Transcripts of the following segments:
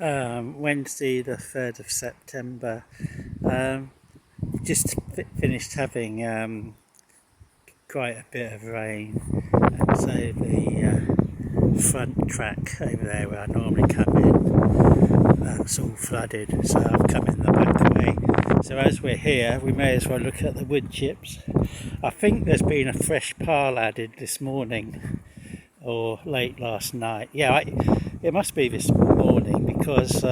Wednesday the 3rd of September. Just finished having quite a bit of rain, and so the front track over there where I normally come in, that's all flooded, so I've come in the back way. So as we're here, we may as well look at the wood chips. I think there's been a fresh pile added this morning or late last night. It must be this morning because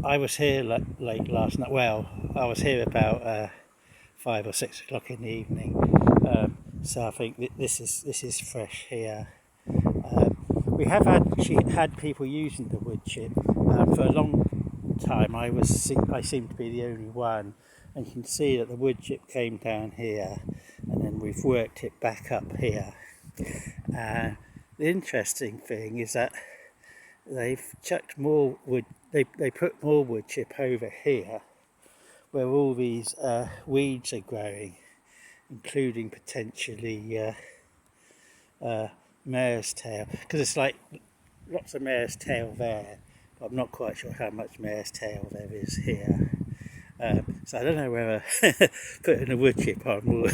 I was here late last night. Well, I was here about 5 or 6 o'clock in the evening. So I think this is fresh here. We have had people using the wood chip for a long time. I seem to be the only one, and you can see that the wood chip came down here, and then we've worked it back up here. The interesting thing is that they've chucked more wood. They put more wood chip over here, where all these weeds are growing, including potentially mare's tail, because it's like lots of mare's tail there, but I'm not quite sure how much mare's tail there is here. So I don't know whether putting a wood chip on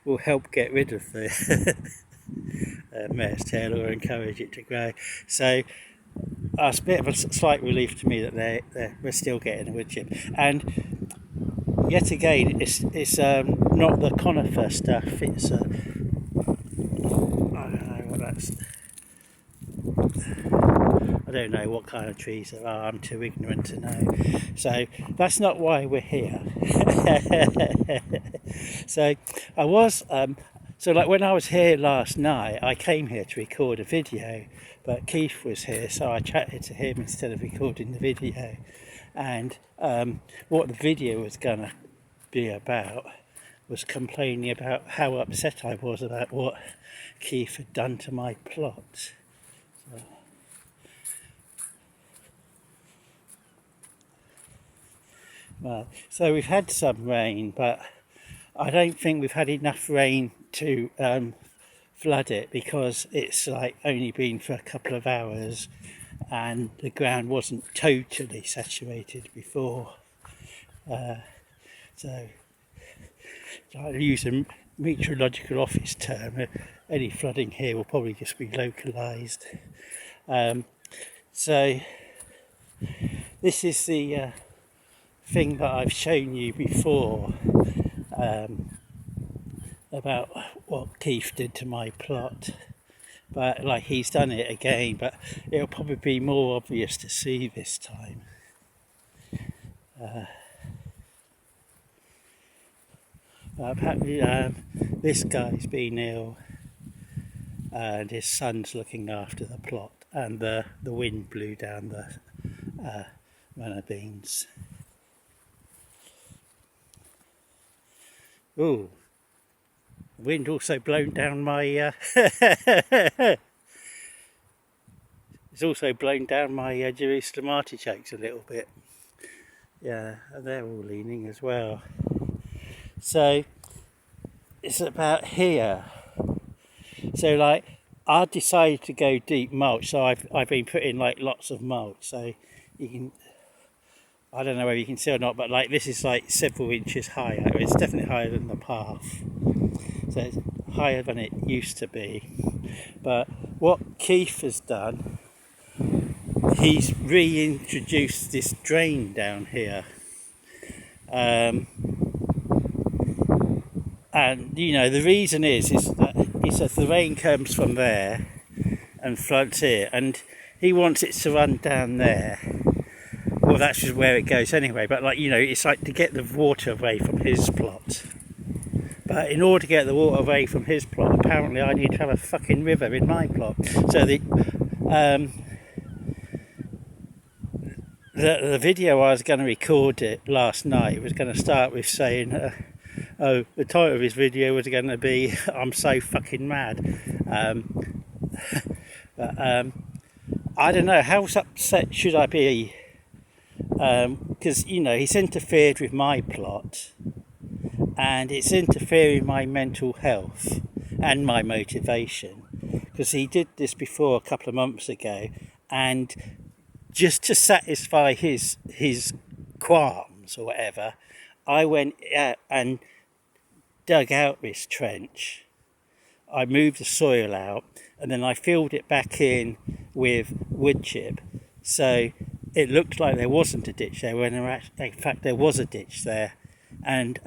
will help get rid of the mare's tail or encourage it to grow. So it's a bit of a slight relief to me that we're still getting a wood chip. And yet again, it's not the conifer stuff. It's I don't know what that's. I don't know what kind of trees there are. I'm too ignorant to know. So that's not why we're here. So I was. So like when I was here last night, I came here to record a video, but Keith was here, so I chatted to him instead of recording the video. And what the video was going to be about was complaining about how upset I was about what Keith had done to my plot. So we've had some rain, but I don't think we've had enough rain to flood it, because it's like only been for a couple of hours and the ground wasn't totally saturated before. So I'll use a meteorological office term, any flooding here will probably just be localised. So this is the thing that I've shown you before about what Keith did to my plot, but like he's done it again, but it'll probably be more obvious to see this time. Apparently this guy's been ill and his son's looking after the plot, and the wind blew down the runner beans. Ooh, the wind also blown down my it's also blown down my Jerusalem artichokes a little bit. Yeah, and they're all leaning as well. So it's about here. So like I decided to go deep mulch, so I've been putting like lots of mulch, so you can, I don't know whether you can see or not, but like this is like several inches higher. It's definitely higher than the path, so it's higher than it used to be. But what Keith has done, he's reintroduced this drain down here, and you know the reason is that the rain comes from there and floods here, and he wants it to run down there. Well, that's just where it goes anyway, but like, you know, it's like to get the water away from his plot. But in order to get the water away from his plot, apparently I need to have a fucking river in my plot. So the video I was going to record it last night was going to start with saying, the title of his video was going to be, I'm so fucking mad. But I don't know, how upset should I be? Because, you know, he's interfered with my plot, and it's interfering with my mental health and my motivation. because he did this before a couple of months ago, and just to satisfy his qualms or whatever, I went out and dug out this trench. I moved the soil out, and then I filled it back in with wood chip, so it looked like there wasn't a ditch there when in fact there was a ditch there. And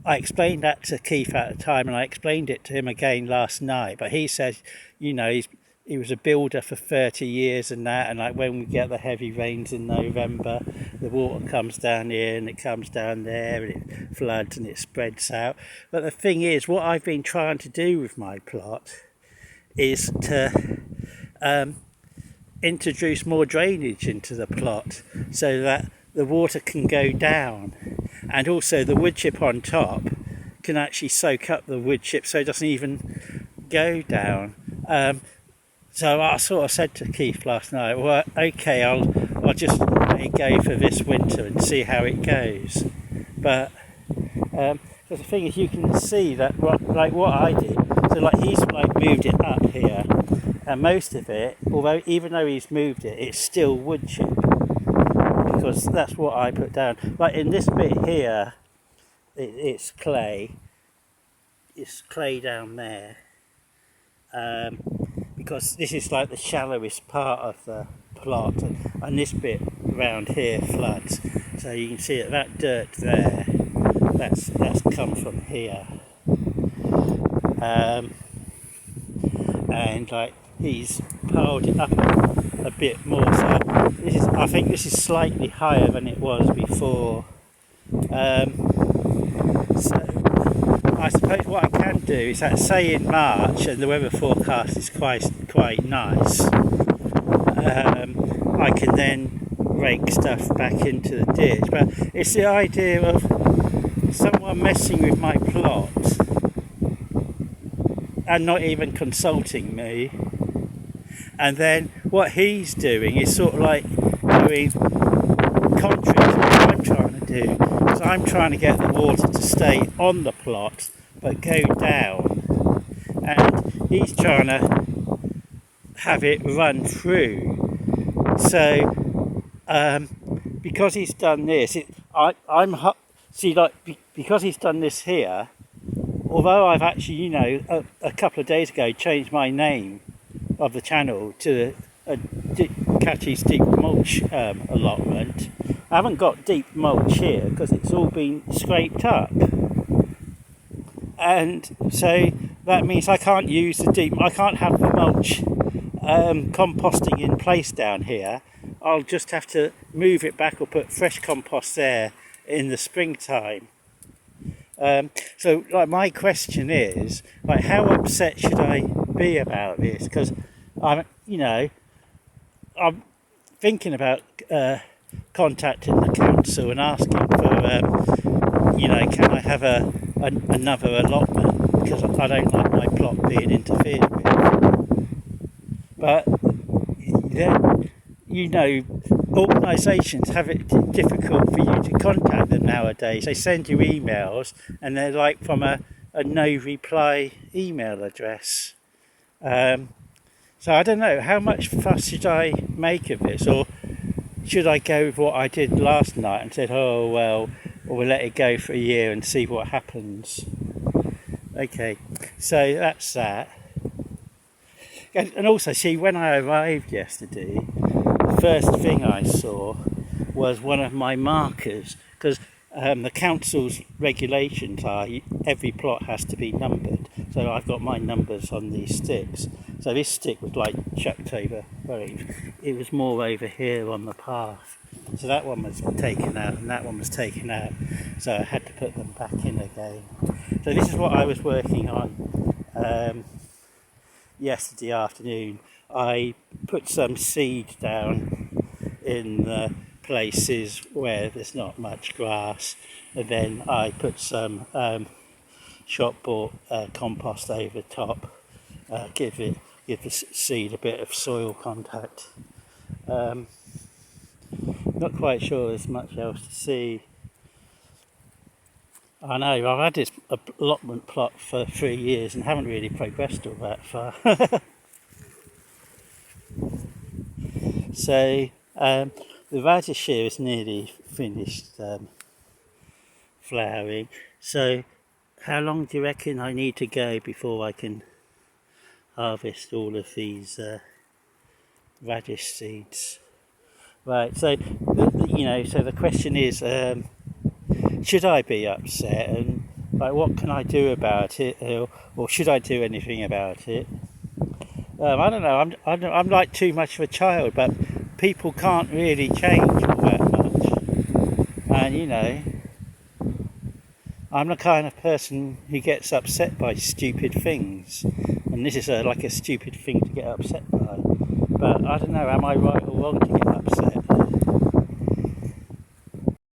I explained that to Keith at the time, and I explained it to him again last night, but he said, he was a builder for 30 years and that, and like when we get the heavy rains in November, the water comes down here and it comes down there and it floods and it spreads out. But the thing is, what I've been trying to do with my plot is to introduce more drainage into the plot so that the water can go down, and also the wood chip on top can actually soak up the wood chip so it doesn't even go down. So I sort of said to Keith last night, well, okay, I'll just let it go for this winter and see how it goes. But the thing is, you can see that what I did, so like he's like moved it up here, and most of it, although even though he's moved it, it's still wood chip, because that's what I put down. Like in this bit here, it's clay. It's clay down there. Because this is like the shallowest part of the plot, and this bit around here floods. So you can see that dirt there, that's come from here. And like he's piled it up a bit more. So I think this is slightly higher than it was before. So I suppose what I can do is that, say in March and the weather forecast is quite nice, I can then rake stuff back into the ditch. But it's the idea of someone messing with my plot and not even consulting me, and then what he's doing is sort of like doing contrary to what I'm trying to do, because I'm trying to get the water to stay on the plot but go down, and he's trying to have it run through. So because he's done this, because he's done this here, although I've actually, a couple of days ago changed my name of the channel to Catchy's Deep Mulch allotment, I haven't got deep mulch here because it's all been scraped up. And so that means I can't use I can't have the mulch composting in place down here. I'll just have to move it back or put fresh compost there in the springtime. So like my question is, like, how upset should I be about this? Because I'm thinking about contacting the council and asking for, can I have another allotment, because I don't like my plot being interfered with. But then, organisations have it difficult for you to contact them nowadays. They send you emails and they're like from a no reply email address. So I don't know, how much fuss should I make of this, or should I go with what I did last night and said, oh well, we'll let it go for a year and see what happens. Okay, so that's that. And also, see, when I arrived yesterday, the first thing I saw was one of my markers, because the council's regulations are every plot has to be numbered. So I've got my numbers on these sticks. So this stick was like chucked over, it was more over here on the path. So that one was taken out and that one was taken out. So I had to put them back in again. So this is what I was working on yesterday afternoon. I put some seed down in the places where there's not much grass, and then I put some shop bought compost over top, give the seed a bit of soil contact. Not quite sure there's much else to see. I know, I've had this allotment plot for 3 years and haven't really progressed all that far. So the radish here is nearly finished flowering. So how long do you reckon I need to go before I can harvest all of these radish seeds? Right, so so the question is, should I be upset, and like what can I do about it, or should I do anything about it? I don't know. I'm like too much of a child, but people can't really change all that much, and I'm the kind of person who gets upset by stupid things, and this is like a stupid thing to get upset by. But I don't know, am I right or wrong to get upset?